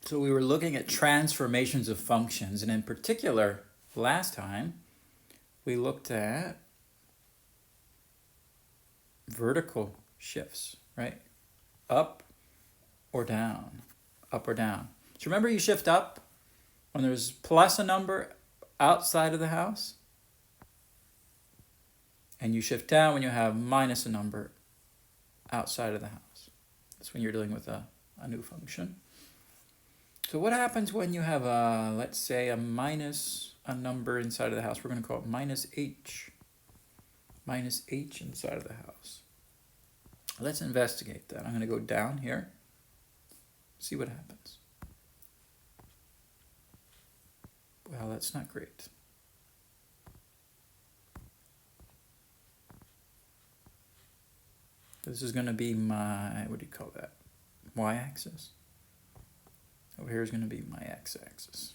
So we were looking at transformations of functions, and in particular, last time, we looked at vertical shifts, right? Up or down, up or down. So remember you shift up when there's plus a number outside of the house, and you shift down when you have minus a number outside of the house. That's when you're dealing with a new function. So what happens when you have a, let's say, a minus a number inside of the house? We're going to call it minus h. Minus h inside of the house. Let's investigate that. I'm going to go down here, see what happens. Well, that's not great. This is going to be my, what do you call that? Y-axis. Over here is going to be my x-axis.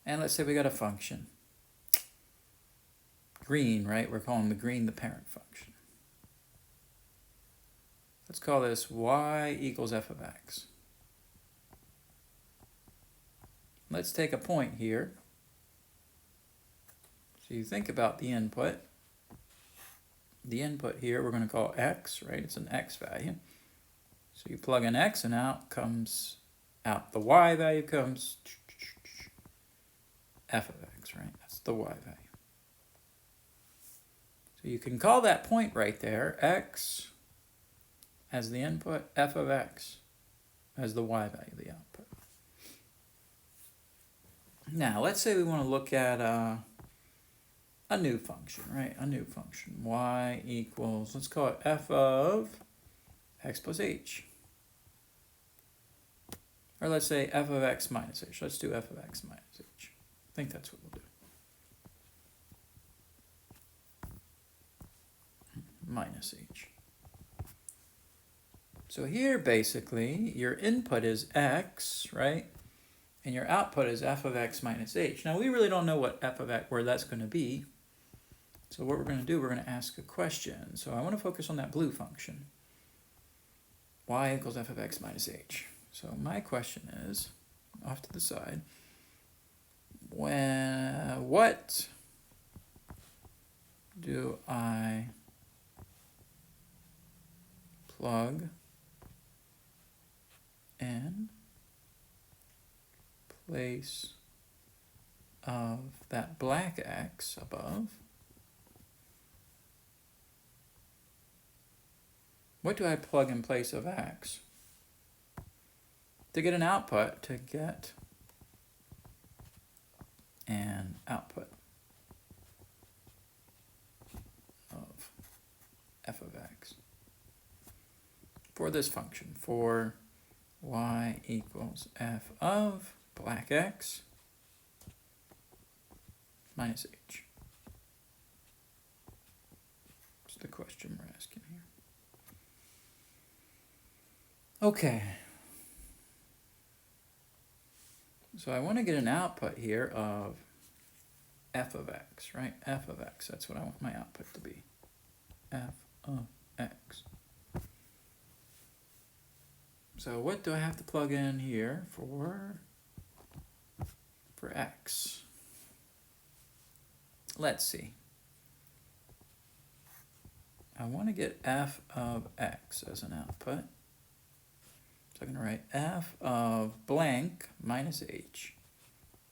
And let's say we got a function. Green, right? We're calling the green the parent function. Let's call this y equals f of x. Let's take a point here. So you think about the input. The input here we're going to call x, right? It's an x value. So you plug in x and out comes out. The y value comes f of x, right? That's the y value. So you can call that point right there x as the input, f of x as the y value, the output. Now, let's say we want to look at a new function, right? A new function. Y equals, let's call it f of x plus h. Or let's say f of x minus h. Let's do f of x minus h. I think that's what we'll do. Minus h. So here, basically, your input is x, right? And your output is f of x minus h. Now, we really don't know what f of x, where that's going to be. So what we're going to do, we're going to ask a question. So I want to focus on that blue function. Y equals f of x minus h. So my question is, off to the side, what do I plug in place of that black x above? What do I plug in place of x to get an output, to get an output of f of x for this function, for y equals f of black x minus h? That's the question we're asking here. Okay. So I want to get an output here of f of x, right? F of x, that's what I want my output to be. F of x. So what do I have to plug in here for x? Let's see. I want to get f of x as an output. So I'm going to write f of blank minus h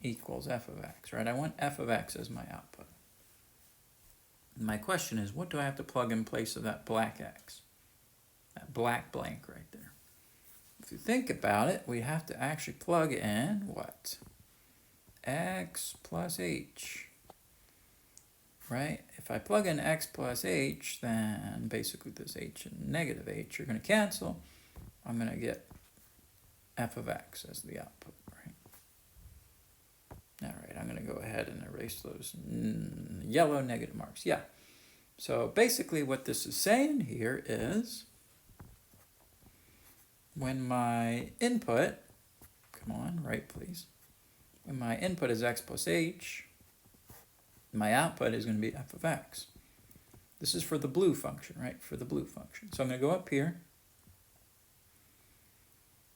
equals f of x, right? I want f of x as my output. And my question is, what do I have to plug in place of that black x? That black blank right there. If you think about it, we have to actually plug in what? X plus h, right? If I plug in x plus h, then basically this h and negative h are going to cancel. I'm going to get f of x as the output, right? All right, I'm going to go ahead and erase those yellow negative marks. Yeah. So basically what this is saying here is when my input, come on, right please. When my input is x plus h, my output is going to be f of x. This is for the blue function, right? For the blue function. So I'm going to go up here.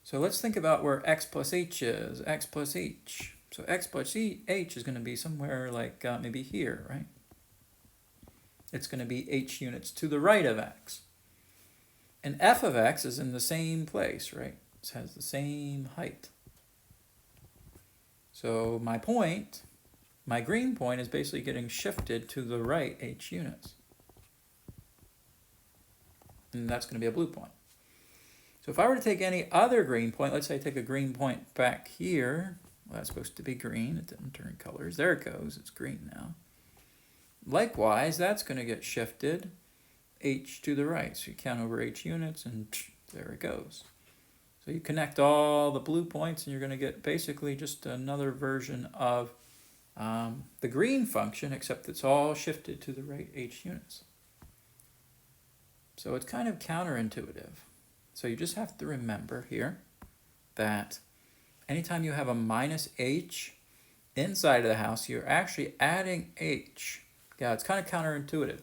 So let's think about where x plus h is. X plus h. So x plus h is going to be somewhere like maybe here, right? It's going to be h units to the right of x. And f of x is in the same place, right? It has the same height. So my point, my green point, is basically getting shifted to the right h units. And that's going to be a blue point. So if I were to take any other green point, let's say I take a green point back here. Well, that's supposed to be green. It didn't turn colors. There it goes. It's green now. Likewise, that's going to get shifted h to the right. So you count over h units, and there it goes. So you connect all the blue points, and you're going to get basically just another version of the green function, except it's all shifted to the right h units. So it's kind of counterintuitive. So you just have to remember here that anytime you have a minus h inside of the house, you're actually adding h. Yeah, it's kind of counterintuitive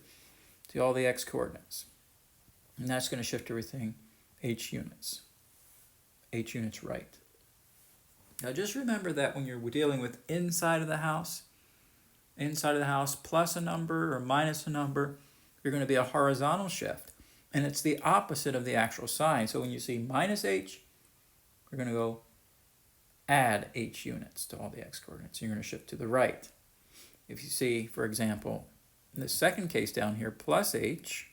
to all the x coordinates. And that's going to shift everything h units. H units right. Now just remember that when you're dealing with inside of the house plus a number or minus a number, you're going to be a horizontal shift. And it's the opposite of the actual sign. So when you see minus h, you're going to go add h units to all the x coordinates. You're going to shift to the right. If you see, for example, in the second case down here, plus h,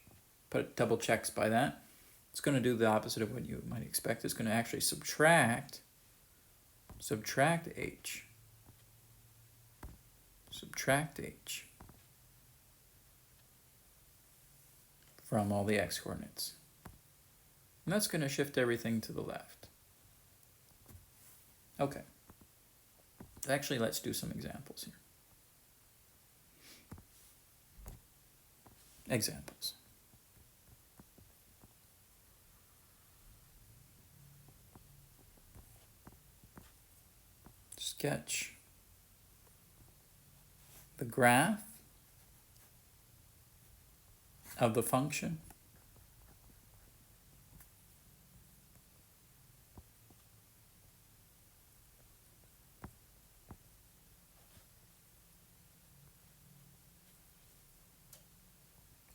put double checks by that, it's going to do the opposite of what you might expect. It's going to actually subtract h. Subtract h from all the x coordinates. And that's going to shift everything to the left. Okay. Actually, let's do some examples here. Examples. Sketch the graph of the function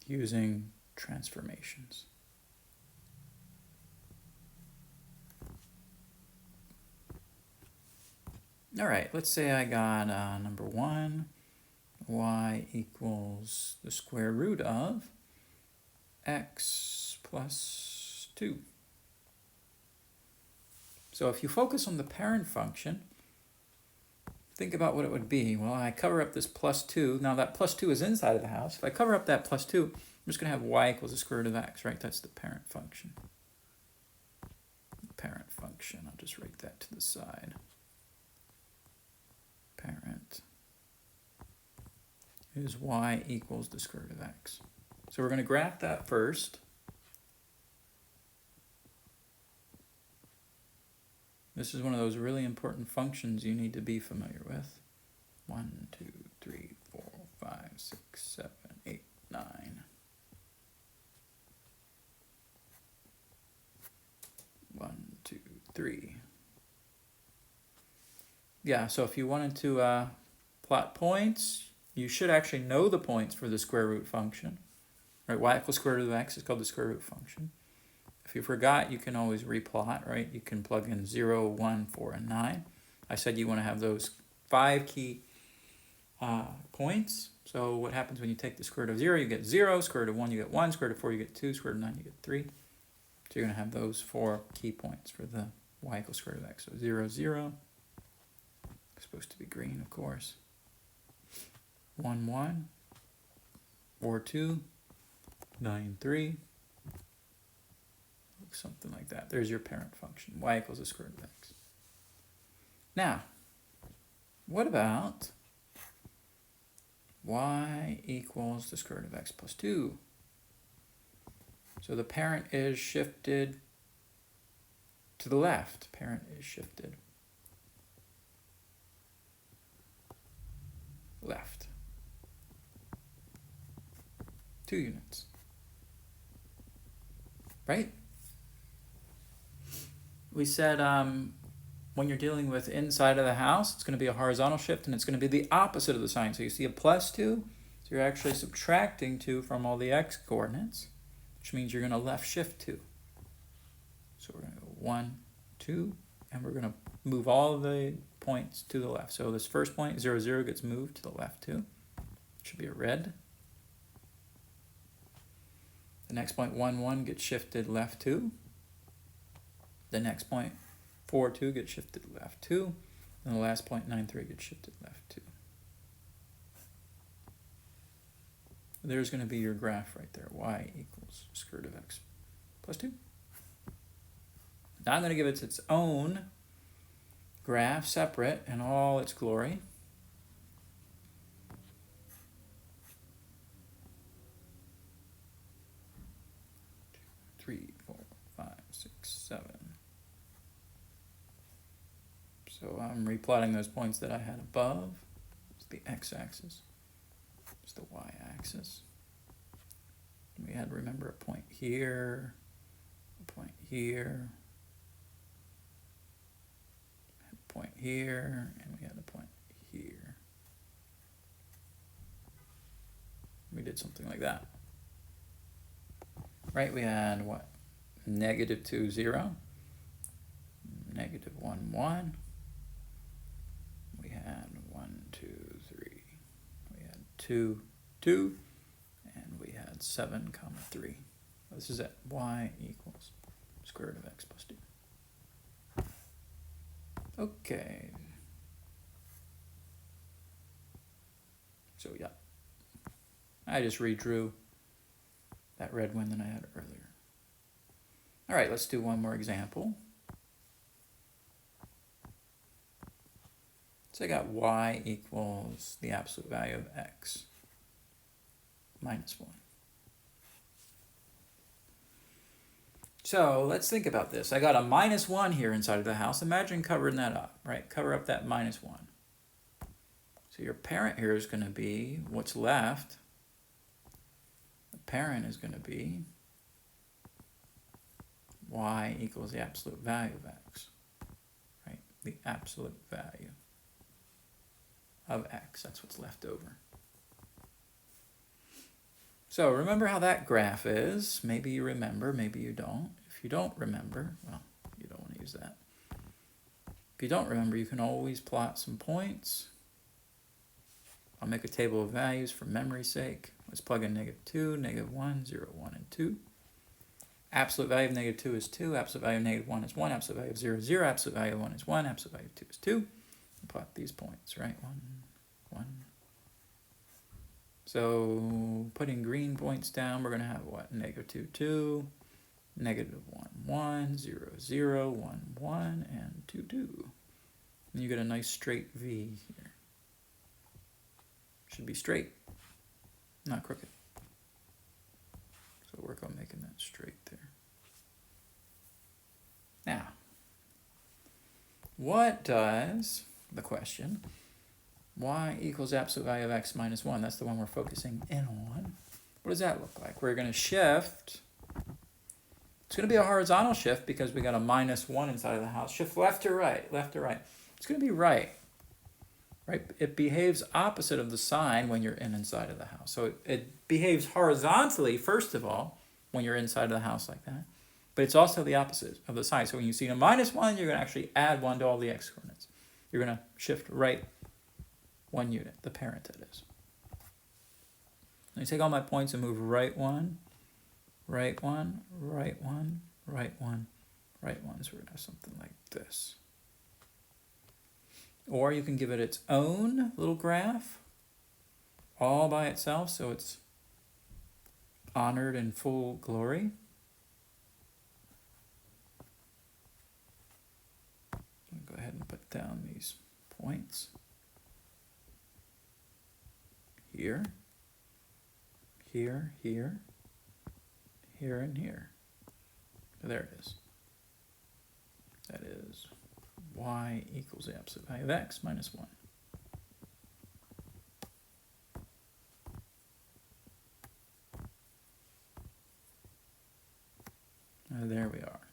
using transformations. All right, let's say I got number 1, y equals the square root of x plus 2. So if you focus on the parent function, think about what it would be. Well, I cover up this plus 2. Now that plus 2 is inside of the house. If I cover up that plus 2, I'm just going to have y equals the square root of x, right? That's the parent function. Parent function. I'll just write that to the side. Parent is y equals the square root of x. So we're going to graph that first. This is one of those really important functions you need to be familiar with. 1, 2, 3, 4, 5, 6, 7, 8, 9. 1, 2, 3. Yeah, so if you wanted to plot points, you should actually know the points for the square root function. Right, y equals square root of x is called the square root function. If you forgot, you can always replot, right? You can plug in 0, 1, 4, and 9. I said you want to have those 5 key points. So what happens when you take the square root of 0, you get 0, square root of 1, you get 1, square root of 4, you get 2, square root of 9, you get 3. So you're going to have those 4 key points for the y equals square root of x. So 0, 0. It's supposed to be green, of course. 1, 1. 4, 2. 9, 3. Something like that. There's your parent function. Y equals the square root of x. Now, what about y equals the square root of x plus 2? So the parent is shifted to the left. Parent is shifted left. 2 units. Right? We said when you're dealing with inside of the house, it's going to be a horizontal shift, and it's going to be the opposite of the sign. So you see a +2, so you're actually subtracting 2 from all the x coordinates, which means you're going to left shift 2. So we're going to go 1, 2, and we're going to move all the points to the left. So this first point, 0, 0, gets moved to the left 2. It should be a red. The next point, 1, 1, gets shifted left 2. The next point, 4, 2, gets shifted left 2. And the last point, 9, 3, gets shifted left 2. There's going to be your graph right there. Y equals square root of x plus 2. Now I'm going to give it its own graph, separate in all its glory. Three, 4, 5, 6, 7. So I'm replotting those points that I had above. It's the x-axis. It's the y-axis. We had to remember a point here, a point here, a point here, and we had a point here. We did something like that. Right, we had what? -2, 0. -1, 1. We had 1, 2, 3. We had 2, 2. And we had 7, 3. This is it. Y equals square root of x plus 2. Okay. So yeah. I just redrew that red one that I had earlier. All right, let's do one more example. So I got y equals the absolute value of x minus 1. So let's think about this. I got a -1 here inside of the house. Imagine covering that up, right? Cover up that -1. So your parent here is going to be what's left. The parent is going to be y equals the absolute value of x, right? The absolute value of x. That's what's left over. So remember how that graph is. Maybe you remember, maybe you don't. If you don't remember, well, you don't want to use that. If you don't remember, you can always plot some points. I'll make a table of values for memory's sake. Let's plug in -2, -1, 0, 1, and 2. Absolute value of -2 is 2. Absolute value of -1 is 1. Absolute value of 0 is 0. Absolute value of 1 is 1. Absolute value of 2 is 2. Plot these points, right? 1, 1. So putting green points down, we're going to have what? -2, 2. -1, 1. 0, 0. 1, 1. And 2, 2. And you get a nice straight V here. Should be straight, not crooked. So work on making that straight there. Now, what does, the question, y equals absolute value of x minus 1, that's the one we're focusing in on. What does that look like? We're going to shift. It's going to be a horizontal shift because we got a -1 inside of the house. Shift left to right, left to right. It's going to be right. Right? It behaves opposite of the sign when you're inside of the house. So it behaves horizontally, first of all, when you're inside of the house like that. But it's also the opposite of the sign. So when you see a -1, you're going to actually add 1 to all the x coordinates. You're going to shift right 1 unit, the parent that is. Let me take all my points and move right 1, right 1, right 1, right 1, right 1. So we're going to have something like this. Or you can give it its own little graph all by itself, so it's honored in full glory. I'll go ahead and put down these points here, here, here, here, and here. There it is. That is y equals the absolute value of x minus 1. There we are.